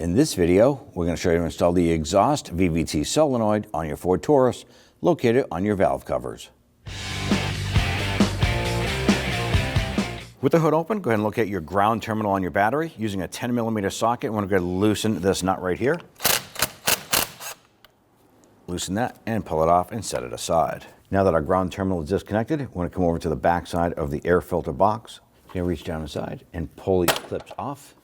In this video, we're going to show you how to install the exhaust VVT solenoid on your Ford Taurus, located on your valve covers. With the hood open, go ahead and locate your ground terminal on your battery. Using a 10mm socket, we're going to go ahead and loosen this nut right here. Loosen that and pull it off and set it aside. Now that our ground terminal is disconnected, we're going to come over to the back side of the air filter box. You're going to reach down inside and pull these clips off.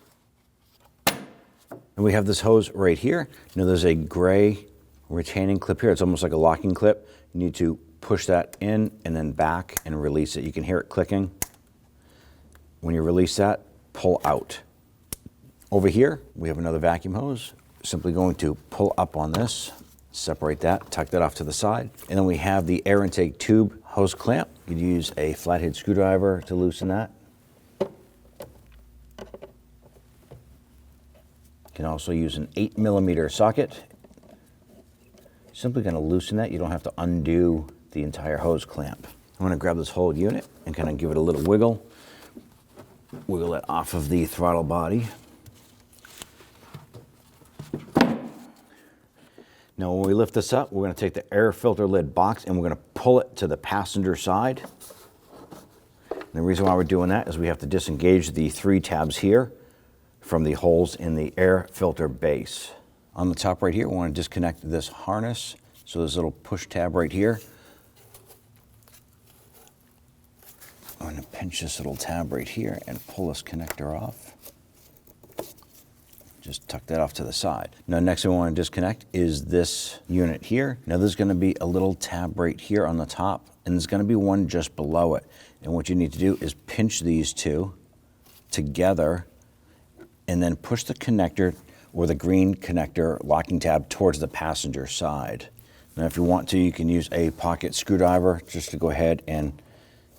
And we have this hose right here. Now there's a gray retaining clip here. It's almost like a locking clip. You need to push that in and then back and release it. You can hear it clicking. When you release that, pull out. Over here, we have another vacuum hose. Simply going to pull up on this, separate that, tuck that off to the side. And then we have the air intake tube hose clamp. You could use a flathead screwdriver to loosen that. You can also use an 8mm socket. Simply going to loosen that. You don't have to undo the entire hose clamp. I'm going to grab this whole unit and kind of give it a little wiggle. Wiggle it off of the throttle body. Now when we lift this up, we're going to take the air filter lid box and we're going to pull it to the passenger side. And the reason why we're doing that is we have to disengage the 3 tabs here from the holes in the air filter base. On the top right here, we want to disconnect this harness. So there's a little push tab right here. I'm going to pinch this little tab right here and pull this connector off. Just tuck that off to the side. Now next thing we want to disconnect is this unit here. Now there's going to be a little tab right here on the top, and there's going to be one just below it. And what you need to do is pinch these two together and then push the connector or the green connector locking tab towards the passenger side. Now if you want to, you can use a pocket screwdriver just to go ahead and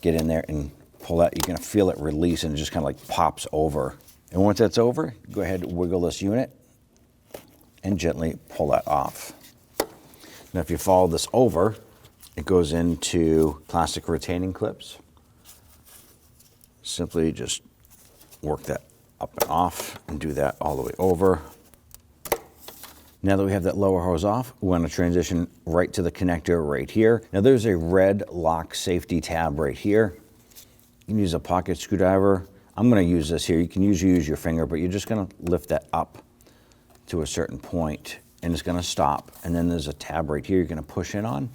get in there and pull that. You're going to feel it release and it just kind of like pops over. And once that's over, go ahead and wiggle this unit and gently pull that off. Now if you follow this over, it goes into plastic retaining clips. Simply just work that up and off and do that all the way over. Now that we have that lower hose off, we want to transition right to the connector right here. Now there's a red lock safety tab right here. You can use a pocket screwdriver. I'm going to use this here. You can usually use your finger, but you're just going to lift that up to a certain point and it's going to stop. And then there's a tab right here you're going to push in on.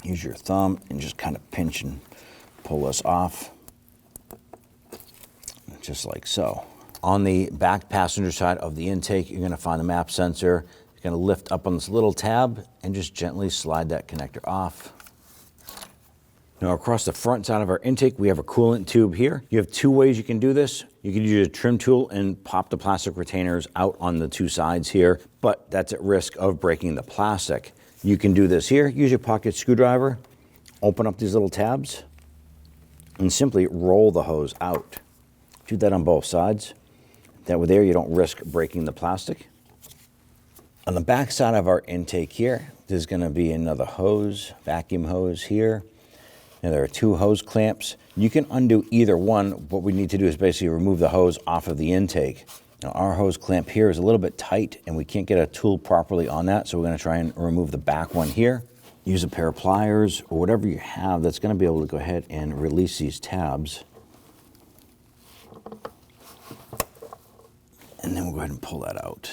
Use your thumb and just kind of pinch and pull this off. Just like so. On the back passenger side of the intake, you're going to find the map sensor. You're going to lift up on this little tab and just gently slide that connector off. Now across the front side of our intake, we have a coolant tube here. You have 2 ways you can do this. You can use a trim tool and pop the plastic retainers out on the 2 sides here, but that's at risk of breaking the plastic. You can do this here. Use your pocket screwdriver, open up these little tabs, and simply roll the hose out. Do that on both sides. That way there you don't risk breaking the plastic. On the back side of our intake here, there's going to be another hose, vacuum hose here. Now there are 2 hose clamps. You can undo either one. What we need to do is basically remove the hose off of the intake. Now our hose clamp here is a little bit tight and we can't get a tool properly on that, so we're going to try and remove the back one here. Use a pair of pliers or whatever you have that's going to be able to go ahead and release these tabs. And then we'll go ahead and pull that out.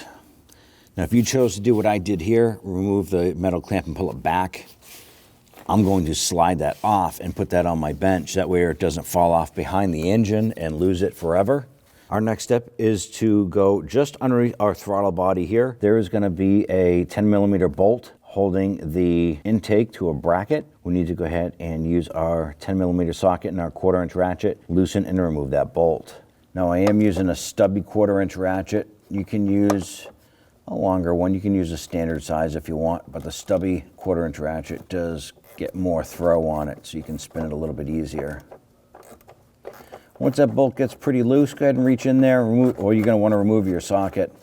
Now if you chose to do what I did here, remove the metal clamp and pull it back, I'm going to slide that off and put that on my bench. That way it doesn't fall off behind the engine and lose it forever. Our next step is to go just underneath our throttle body here. There is going to be a 10mm bolt holding the intake to a bracket. We need to go ahead and use our 10mm socket and our 1/4" ratchet, loosen and remove that bolt. Now I am using a stubby 1/4" ratchet. You can use a longer one. You can use a standard size if you want, but the stubby 1/4" ratchet does get more throw on it, so you can spin it a little bit easier. Once that bolt gets pretty loose, go ahead and reach in there, or you're going to want to remove your socket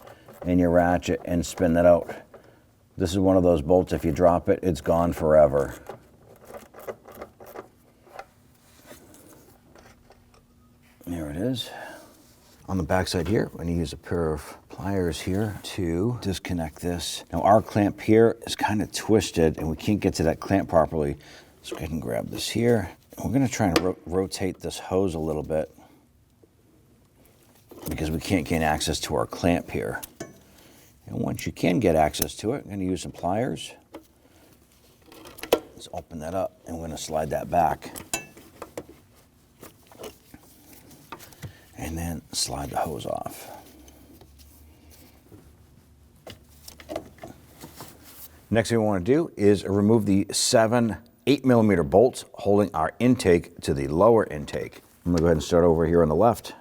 and your ratchet and spin that out. This is one of those bolts, if you drop it, it's gone forever. There it is. On the back side here, we're going to use a pair of pliers here to disconnect this. Now our clamp here is kind of twisted and we can't get to that clamp properly. So go ahead and grab this here. We're going to try and rotate this hose a little bit because we can't gain access to our clamp here. And once you can get access to it, I'm going to use some pliers. Let's open that up and we're going to slide that back. And then slide the hose off. Next thing we want to do is remove the 7 8mm bolts holding our intake to the lower intake. I'm going to go ahead and start over here on the left.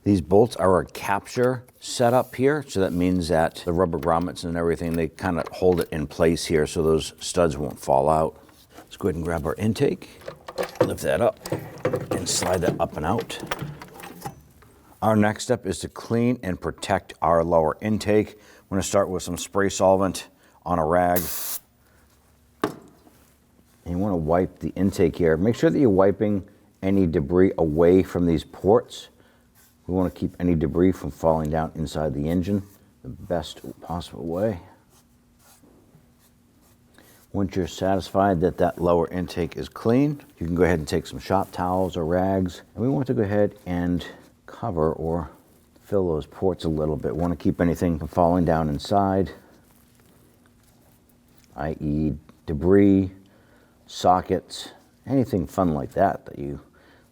These bolts are a capture setup here, so that means that the rubber grommets and everything, they kind of hold it in place here so those studs won't fall out. Let's go ahead and grab our intake, lift that up, and slide that up and out. Our next step is to clean and protect our lower intake. We're going to start with some spray solvent on a rag. And you want to wipe the intake here. Make sure that you're wiping any debris away from these ports. We want to keep any debris from falling down inside the engine the best possible way. Once you're satisfied that that lower intake is clean, you can go ahead and take some shop towels or rags, and we want to go ahead and cover or fill those ports a little bit. We want to keep anything from falling down inside, i.e. debris, sockets, anything fun like that that you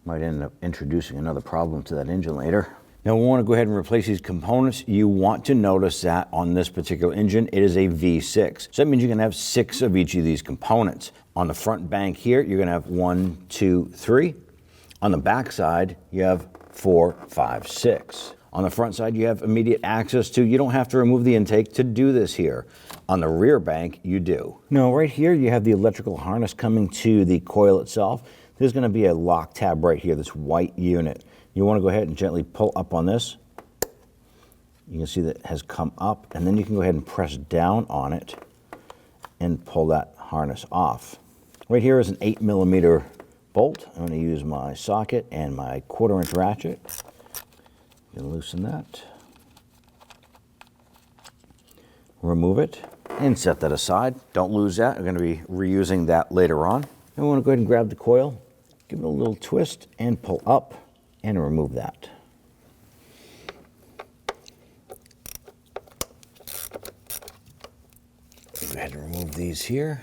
might end up introducing another problem to that engine later. Now we want to go ahead and replace these components. You want to notice that on this particular engine, it is a V6. So that means you're going to have 6 of each of these components. On the front bank here, you're going to have 1, 2, 3. On the back side, you have 4, 5, 6. On the front side, you have immediate access to, you don't have to remove the intake to do this here. On the rear bank, you do. Now right here, you have the electrical harness coming to the coil itself. There's going to be a lock tab right here, this white unit. You want to go ahead and gently pull up on this. You can see that it has come up, and then you can go ahead and press down on it and pull that harness off. Right here is an 8mm bolt. I'm going to use my socket and my 1/4-inch ratchet. You can loosen that. Remove it and set that aside. Don't lose that. We're going to be reusing that later on. And we want to go ahead and grab the coil. Give it a little twist and pull up and remove that. Go ahead and remove these here.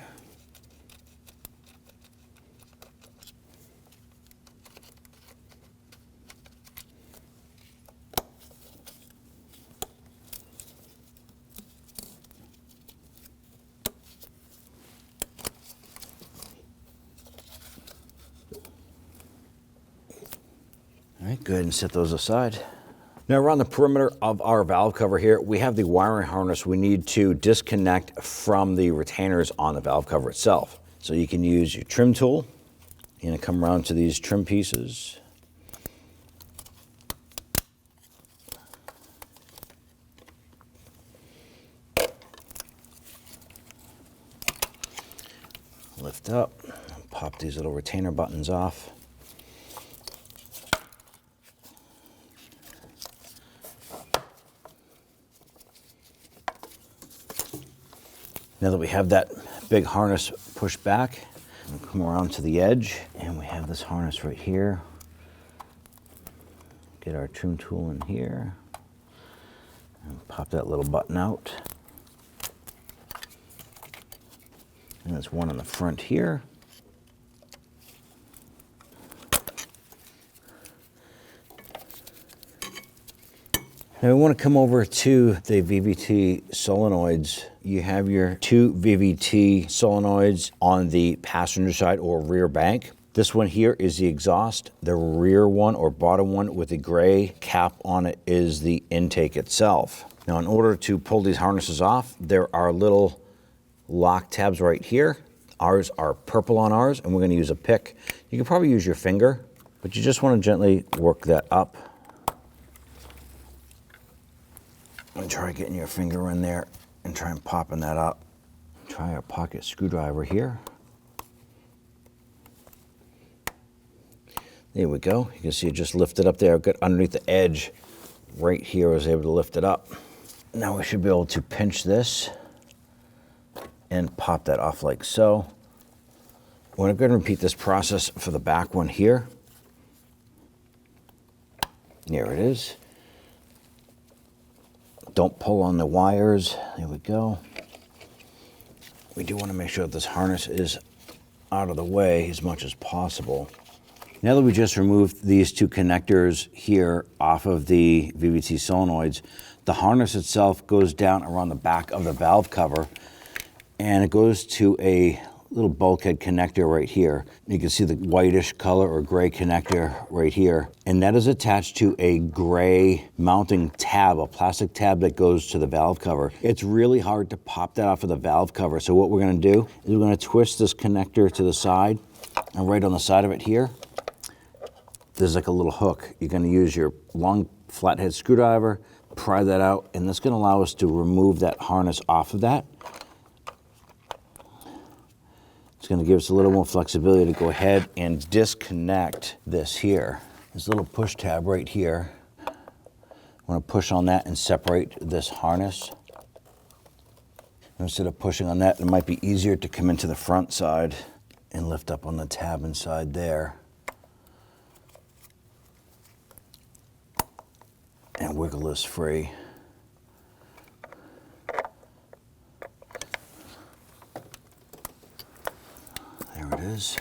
All right, go ahead and set those aside. Now around the perimeter of our valve cover here, we have the wiring harness we need to disconnect from the retainers on the valve cover itself. So you can use your trim tool and come around to these trim pieces. Lift up, pop these little retainer buttons off. Now that we have that big harness pushed back, we'll come around to the edge, and we have this harness right here. Get our trim tool in here, and pop that little button out. And there's one on the front here. Now we want to come over to the VVT solenoids. You have your 2 VVT solenoids on the passenger side or rear bank. This one here is the exhaust. The rear one or bottom one with the gray cap on it is the intake itself. Now in order to pull these harnesses off, there are little lock tabs right here. Ours are purple on ours, and we're going to use a pick. You can probably use your finger, but you just want to gently work that up. And try getting your finger in there and try and popping that up. Try a pocket screwdriver here. There we go. You can see it just lifted up there. I've got underneath the edge right here. I was able to lift it up. Now we should be able to pinch this and pop that off like so. We're going to repeat this process for the back one here. There it is. Don't pull on the wires. There we go. We do want to make sure that this harness is out of the way as much as possible. Now that we just removed these two connectors here off of the VVT solenoids, the harness itself goes down around the back of the valve cover, and it goes to a little bulkhead connector right here. You can see the whitish color or gray connector right here, and that is attached to a gray mounting tab, a plastic tab that goes to the valve cover. It's really hard to pop that off of the valve cover, so what we're going to do is we're going to twist this connector to the side, and right on the side of it here, there's like a little hook. You're going to use your long flathead screwdriver, pry that out, and that's going to allow us to remove that harness off of that. It's going to give us a little more flexibility to go ahead and disconnect this here. This little push tab right here. I'm going to push on that and separate this harness. Instead of pushing on that, it might be easier to come into the front side and lift up on the tab inside there. And wiggle this free. There it is.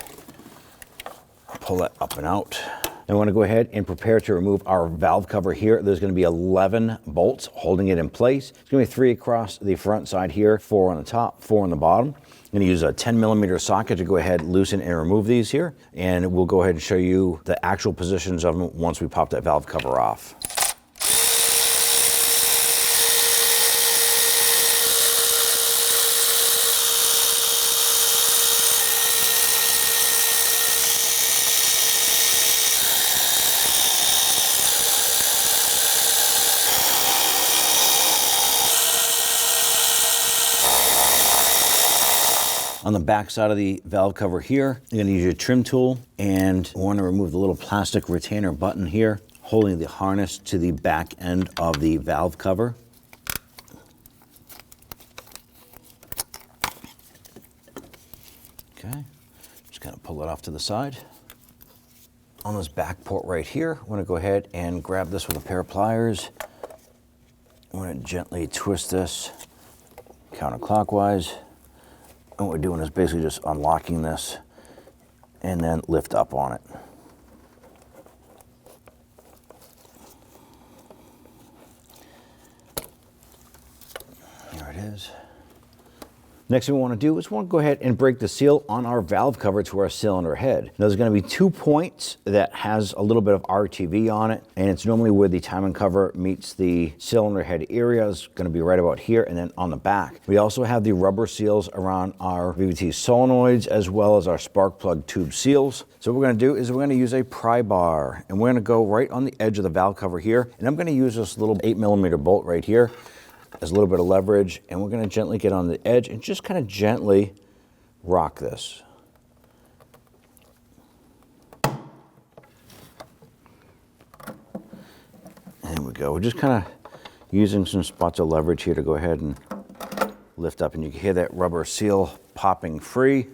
Pull that up and out. Now we want to go ahead and prepare to remove our valve cover here. There's going to be 11 bolts holding it in place. It's going to be 3 across the front side here, 4 on the top, 4 on the bottom. I'm going to use a 10mm socket to go ahead, loosen and remove these here. And we'll go ahead and show you the actual positions of them once we pop that valve cover off. On the back side of the valve cover here, you're going to use your trim tool and you want to remove the little plastic retainer button here, holding the harness to the back end of the valve cover. Okay, just kind of pull it off to the side. On this back port right here, I want to go ahead and grab this with a pair of pliers. I want to gently twist this counterclockwise. And what we're doing is basically just unlocking this and then lift up on it. There it is. Next thing we want to do is we want to go ahead and break the seal on our valve cover to our cylinder head. Now, there's going to be 2 points that has a little bit of RTV on it, and it's normally where the timing cover meets the cylinder head area. It's going to be right about here and then on the back. We also have the rubber seals around our VVT solenoids as well as our spark plug tube seals. So what we're going to do is we're going to use a pry bar, and we're going to go right on the edge of the valve cover here, and I'm going to use this little 8mm bolt right here. There's a little bit of leverage, and we're going to gently get on the edge and just kind of gently rock this. There we go. We're just kind of using some spots of leverage here to go ahead and lift up, and you can hear that rubber seal popping free.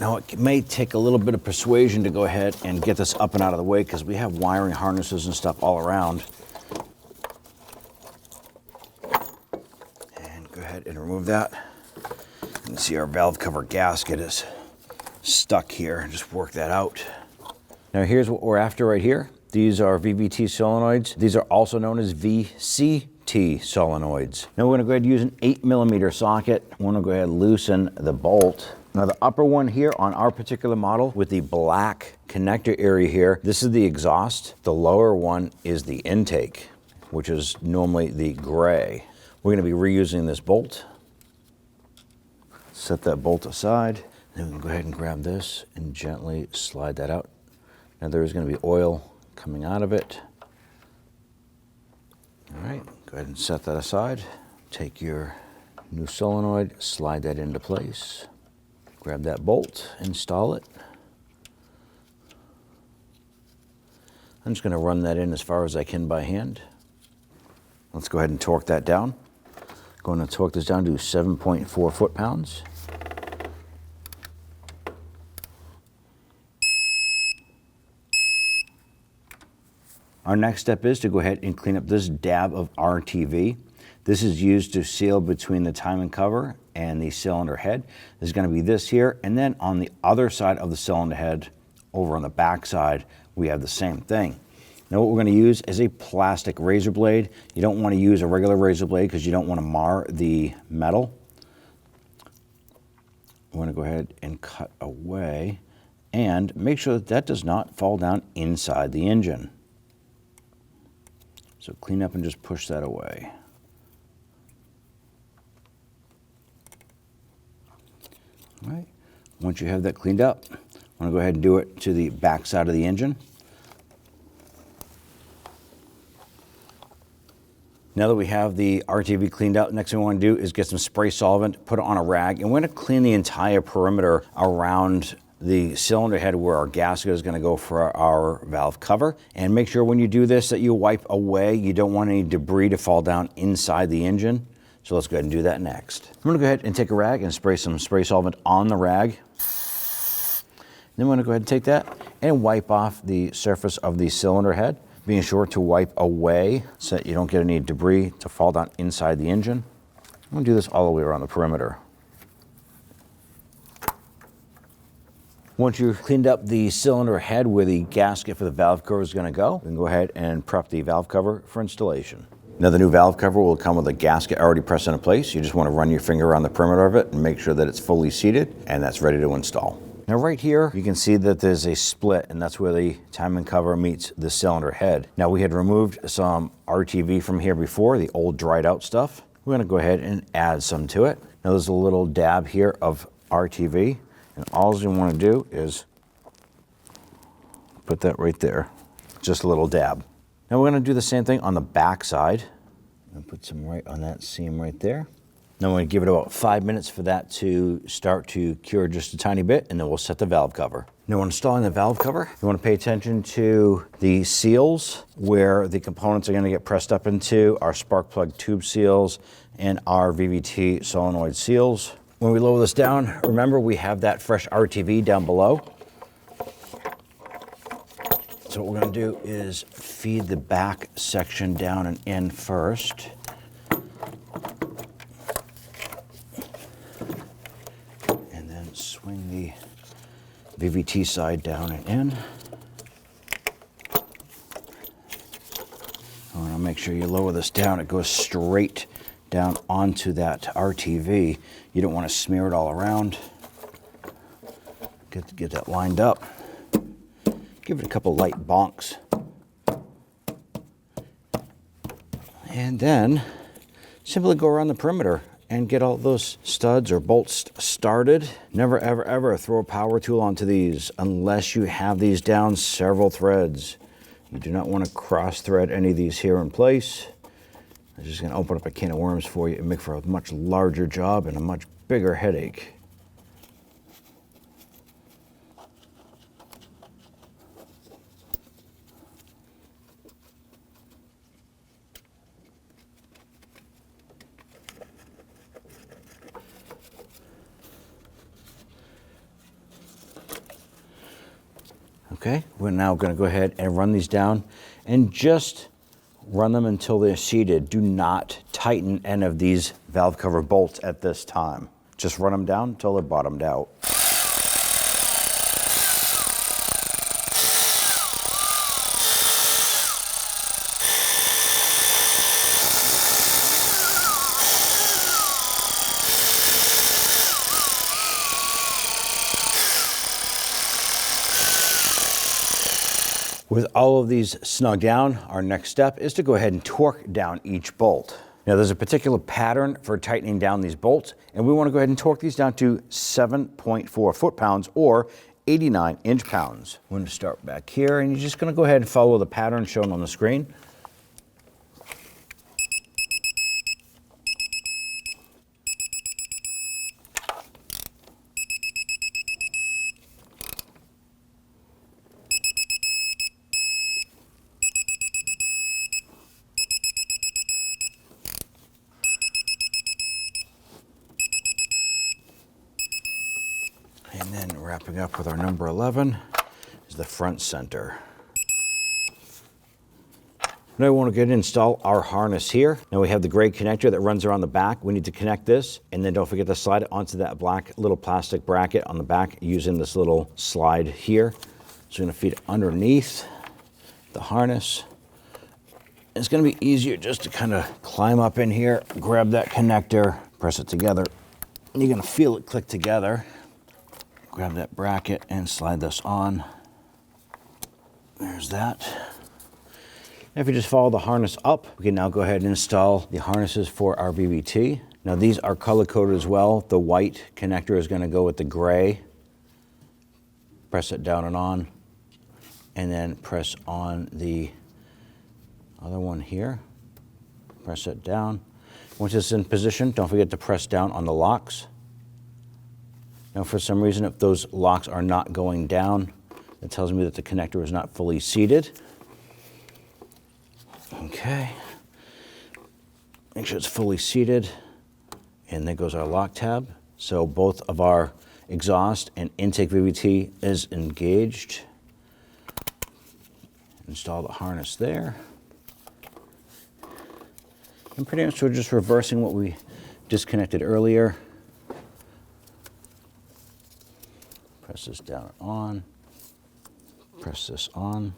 Now, it may take a little bit of persuasion to go ahead and get this up and out of the way because we have wiring harnesses and stuff all around. And remove that. You can see our valve cover gasket is stuck here. Just work that out. Now here's what we're after right here. These are VVT solenoids. These are also known as VCT solenoids. Now we're going to go ahead and use an 8mm socket. I want to go ahead and loosen the bolt. Now the upper one here on our particular model with the black connector area here, this is the exhaust. The lower one is the intake, which is normally the gray. We're going to be reusing this bolt. Set that bolt aside. Then we can go ahead and grab this and gently slide that out. Now there is going to be oil coming out of it. All right, Go ahead and set that aside. Take your new solenoid, slide that into place. Grab that bolt, install it. I'm just going to run that in as far as I can by hand. Let's go ahead and torque that down. Going to torque this down to 7.4 foot-pounds. Our next step is to go ahead and clean up this dab of RTV. This is used to seal between the timing cover and the cylinder head. There's going to be this here, and then on the other side of the cylinder head, over on the back side, we have the same thing. Now what we're going to use is a plastic razor blade. You don't want to use a regular razor blade because you don't want to mar the metal. We're going to go ahead and cut away and make sure that that does not fall down inside the engine. So clean up and just push that away. All right. Once you have that cleaned up, I'm going to go ahead and do it to the back side of the engine. Now that we have the RTV cleaned out, next thing we want to do is get some spray solvent, put it on a rag, and we're going to clean the entire perimeter around the cylinder head where our gasket is going to go for our valve cover. And make sure when you do this that you wipe away. You don't want any debris to fall down inside the engine. So let's go ahead and do that next. I'm going to go ahead and take a rag and spray some spray solvent on the rag. Then we're going to go ahead and take that and wipe off the surface of the cylinder head, being sure to wipe away so that you don't get any debris to fall down inside the engine. I'm going to do this all the way around the perimeter. Once you've cleaned up the cylinder head where the gasket for the valve cover is going to go, then go ahead and prep the valve cover for installation. Now the new valve cover will come with a gasket already pressed into place. You just want to run your finger around the perimeter of it and make sure that it's fully seated, and that's ready to install. Now right here, you can see that there's a split, and that's where the timing cover meets the cylinder head. Now we had removed some RTV from here before, the old dried out stuff. We're going to go ahead and add some to it. Now there's a little dab here of RTV. And all you want to do is put that right there, just a little dab. Now we're going to do the same thing on the back side. I'm going to put some right on that seam right there. Now we're going to give it about 5 minutes for that to start to cure just a tiny bit, and then we'll set the valve cover. Now when installing the valve cover, you want to pay attention to the seals where the components are going to get pressed up into, our spark plug tube seals and our VVT solenoid seals. When we lower this down, remember we have that fresh RTV down below. So what we're going to do is feed the back section down and in first. And then swing the VVT side down and in. I want to make sure you lower this down. It goes straight down onto that RTV. You don't want to smear it all around. Get that lined up. Give it a couple light bonks. And then simply go around the perimeter and get all those studs or bolts started. Never, ever, ever throw a power tool onto these unless you have these down several threads. You do not want to cross thread any of these here in place. It's just going to open up a can of worms for you and make for a much larger job and a much bigger headache. Okay, we're now going to go ahead and run these down and just run them until they're seated. Do not tighten any of these valve cover bolts at this time. Just run them down until they're bottomed out. With all of these snug down, our next step is to go ahead and torque down each bolt. Now there's a particular pattern for tightening down these bolts, and we want to go ahead and torque these down to 7.4 foot-pounds or 89 inch-pounds. We're going to start back here, and you're just going to go ahead and follow the pattern shown on the screen. And then wrapping up with our number 11 is the front center. Now we want to go ahead and install our harness here. Now we have the gray connector that runs around the back. We need to connect this, and then don't forget to slide it onto that black little plastic bracket on the back using this little slide here. So we're going to feed it underneath the harness. It's going to be easier just to kind of climb up in here, grab that connector, press it together, and you're going to feel it click together. Grab that bracket and slide this on. There's that. If you just follow the harness up, we can now go ahead and install the harnesses for our VVT. Now these are color coded as well. The white connector is going to go with the gray. Press it down and on, and then press on the other one here. Press it down. Once it's in position, don't forget to press down on the locks. Now for some reason, if those locks are not going down, it tells me that the connector is not fully seated. Okay, make sure it's fully seated, and there goes our lock tab. So both of our exhaust and intake VVT is engaged. Install the harness there. And pretty much we're just reversing what we disconnected earlier. Press this down and on, press this on.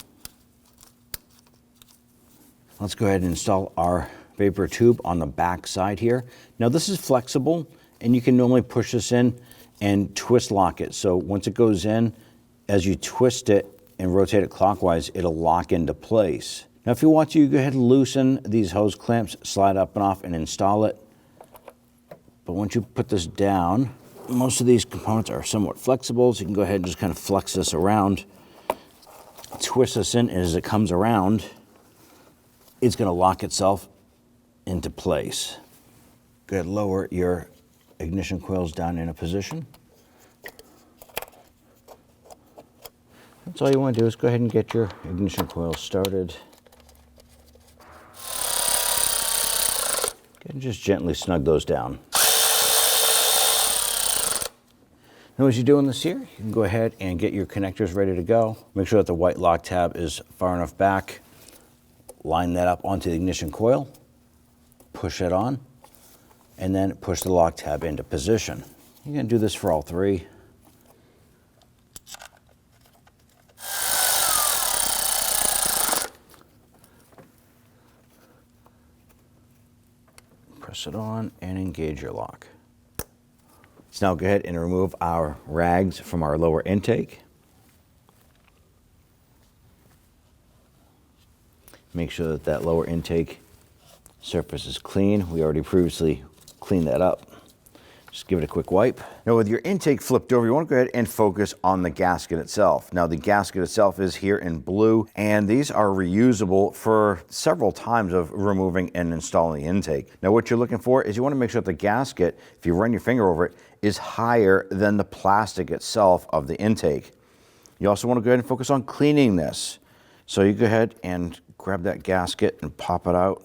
Let's go ahead and install our vapor tube on the back side here. Now this is flexible, and you can normally push this in and twist lock it. So once it goes in, as you twist it and rotate it clockwise, it'll lock into place. Now if you want to, you go ahead and loosen these hose clamps, slide up and off and install it. But once you put this down, most of these components are somewhat flexible, so you can go ahead and just kind of flex this around, twist this in, and as it comes around, it's going to lock itself into place. Go ahead and lower your ignition coils down in a position. That's all you want to do is go ahead and get your ignition coils started. Go ahead and just gently snug those down. Now as you're doing this here, you can go ahead and get your connectors ready to go. Make sure that the white lock tab is far enough back. Line that up onto the ignition coil, push it on, and then push the lock tab into position. You're going to do this for all three. Press it on and engage your lock. Let's now go ahead and remove our rags from our lower intake. Make sure that that lower intake surface is clean. We already previously cleaned that up. Just give it a quick wipe. Now with your intake flipped over, you want to go ahead and focus on the gasket itself. Now the gasket itself is here in blue, and these are reusable for several times of removing and installing the intake. Now what you're looking for is you want to make sure that the gasket, if you run your finger over it, is higher than the plastic itself of the intake. You also want to go ahead and focus on cleaning this. So you go ahead and grab that gasket and pop it out.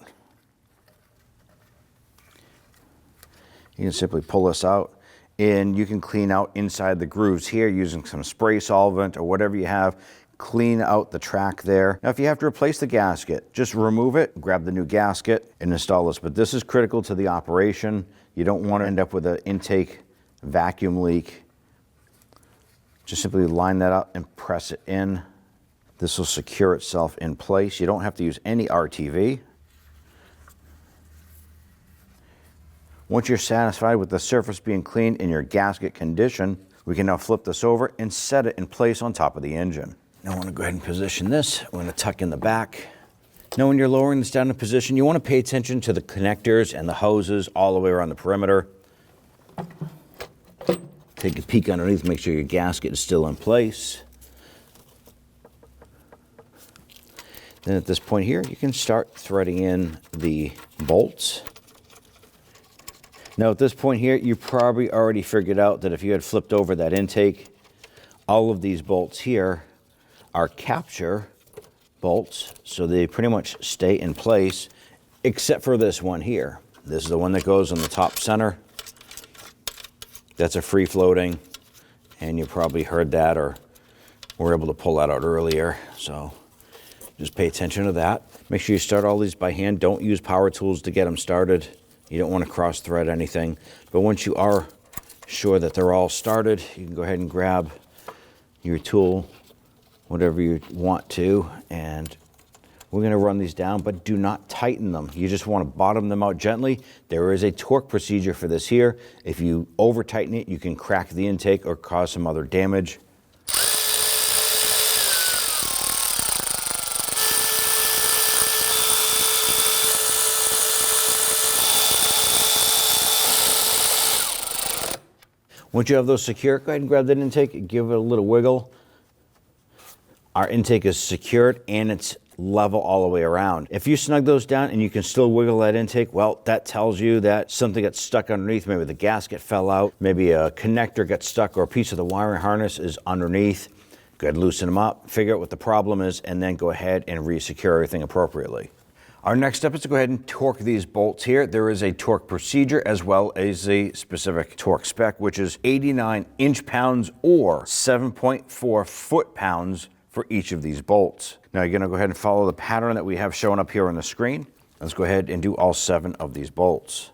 You can simply pull this out, and you can clean out inside the grooves here using some spray solvent or whatever you have. Clean out the track there. Now if you have to replace the gasket, just remove it, grab the new gasket and install this. But this is critical to the operation. You don't want to end up with an intake vacuum leak. Just simply line that up and press it in. This will secure itself in place. You don't have to use any RTV. Once you're satisfied with the surface being clean in your gasket condition, we can now flip this over and set it in place on top of the engine. Now I want to go ahead and position this. We're going to tuck in the back. Now when you're lowering this down in position, you want to pay attention to the connectors and the hoses all the way around the perimeter. Take a peek underneath, make sure your gasket is still in place. Then at this point here, you can start threading in the bolts. Now at this point here, you probably already figured out that if you had flipped over that intake, all of these bolts here are capture bolts, so they pretty much stay in place, except for this one here. This is the one that goes on the top center. That's a free floating, And you probably heard that or were able to pull that out earlier. So just pay attention to that. Make sure you start all these by hand. Don't use power tools to get them started. You don't want to cross thread anything. But once you are sure that they're all started, you can go ahead and grab your tool, whatever you want to, and we're going to run these down, but do not tighten them. You just want to bottom them out gently. There is a torque procedure for this here. If you over tighten it, you can crack the intake or cause some other damage. Once you have those secure, go ahead and grab that intake, give it a little wiggle. Our intake is secured and it's level all the way around. If you snug those down and you can still wiggle that intake, well, that tells you that something got stuck underneath. Maybe the gasket fell out, maybe a connector got stuck or a piece of the wiring harness is underneath. Go ahead and loosen them up, figure out what the problem is, and then go ahead and re-secure everything appropriately. Our next step is to go ahead and torque these bolts here. There is a torque procedure as well as a specific torque spec, which is 89 inch-pounds or 7.4 foot-pounds for each of these bolts. Now you're gonna go ahead and follow the pattern that we have shown up here on the screen. Let's go ahead and do all 7 of these bolts.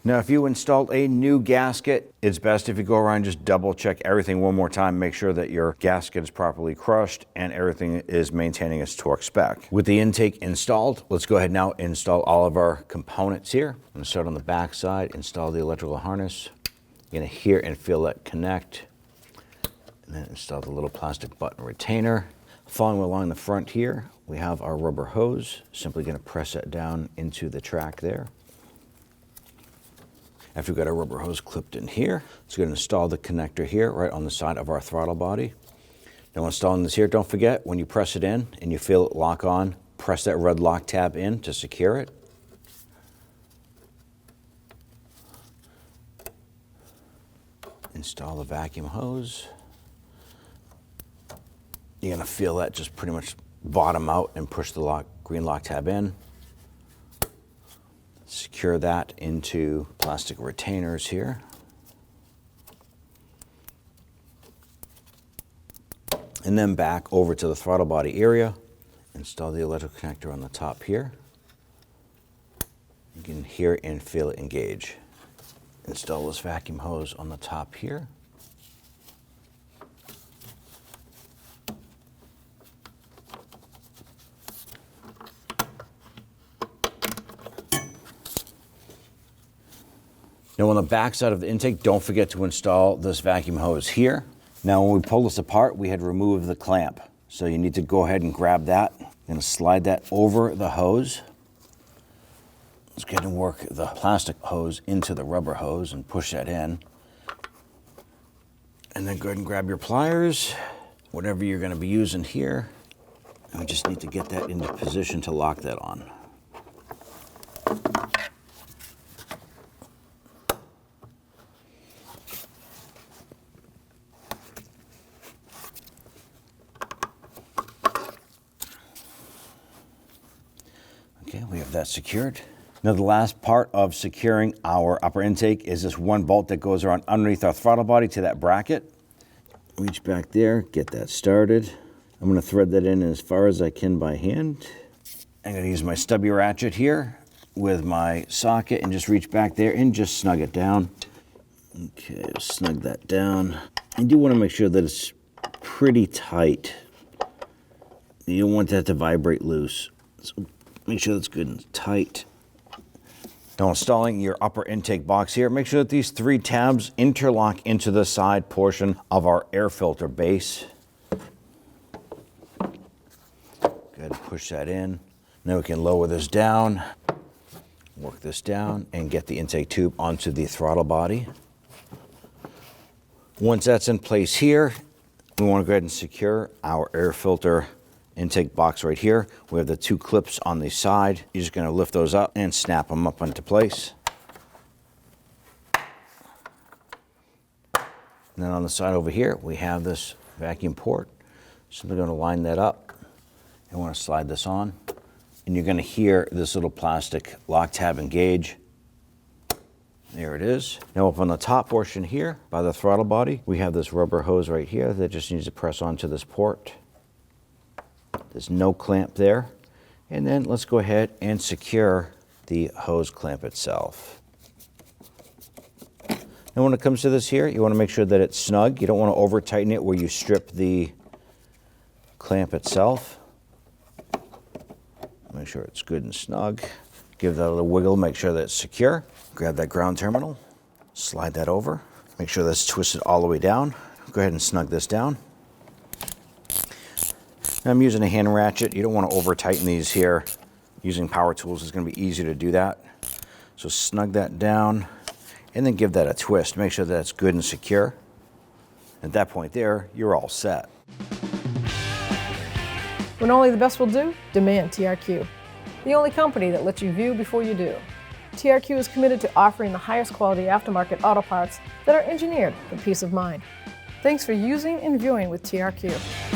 Now, if you installed a new gasket, it's best if you go around and just double check everything one more time, make sure that your gasket is properly crushed and everything is maintaining its torque spec. With the intake installed, let's go ahead now and install all of our components here. I'm gonna start on the back side, install the electrical harness. You're gonna hear and feel that connect. And then install the little plastic button retainer. Following along the front here, we have our rubber hose. Simply gonna press that down into the track there. After we've got our rubber hose clipped in here, let's go ahead and install the connector here right on the side of our throttle body. Now installing this here, don't forget when you press it in and you feel it lock on, press that red lock tab in to secure it. Install the vacuum hose. You're gonna feel that just pretty much bottom out and push the green lock tab in. Secure that into plastic retainers here. And then back over to the throttle body area. Install the electrical connector on the top here. You can hear and feel it engage. Install this vacuum hose on the top here. Now on the back side of the intake, don't forget to install this vacuum hose here. Now when we pull this apart, we had removed the clamp. So you need to go ahead and grab that. I'm gonna slide that over the hose. Let's go ahead and work the plastic hose into the rubber hose and push that in. And then go ahead and grab your pliers, whatever you're gonna be using here. And we just need to get that into position to lock that on. Okay, we have that secured. Now the last part of securing our upper intake is this one bolt that goes around underneath our throttle body to that bracket. Reach back there, get that started. I'm gonna thread that in as far as I can by hand. I'm gonna use my stubby ratchet here with my socket and just reach back there and just snug it down. Okay, snug that down. And you wanna make sure that it's pretty tight. You don't want that to vibrate loose. So make sure that's good and tight. Now installing your upper intake box here, make sure that these 3 tabs interlock into the side portion of our air filter base. Go ahead and push that in. Now we can lower this down, work this down, and get the intake tube onto the throttle body. Once that's in place here, we want to go ahead and secure our air filter intake box right here. We have the 2 clips on the side. You're just going to lift those up and snap them up into place. And then on the side over here, we have this vacuum port. Simply going to line that up. I want to slide this on. And you're going to hear this little plastic lock tab engage. There it is. Now up on the top portion here, by the throttle body, we have this rubber hose right here that just needs to press onto this port. There's no clamp there. And then let's go ahead and secure the hose clamp itself. Now when it comes to this here, you want to make sure that it's snug. You don't want to over tighten it where you strip the clamp itself. Make sure it's good and snug. Give that a little wiggle, make sure that it's secure. Grab that ground terminal, slide that over. Make sure that's twisted all the way down. Go ahead and snug this down. Now I'm using a hand ratchet. You don't want to over tighten these here. Using power tools is going to be easier to do that. So snug that down and then give that a twist. Make sure that it's good and secure. At that point there, you're all set. When only the best will do, demand TRQ. The only company that lets you view before you do. TRQ is committed to offering the highest quality aftermarket auto parts that are engineered for peace of mind. Thanks for using and viewing with TRQ.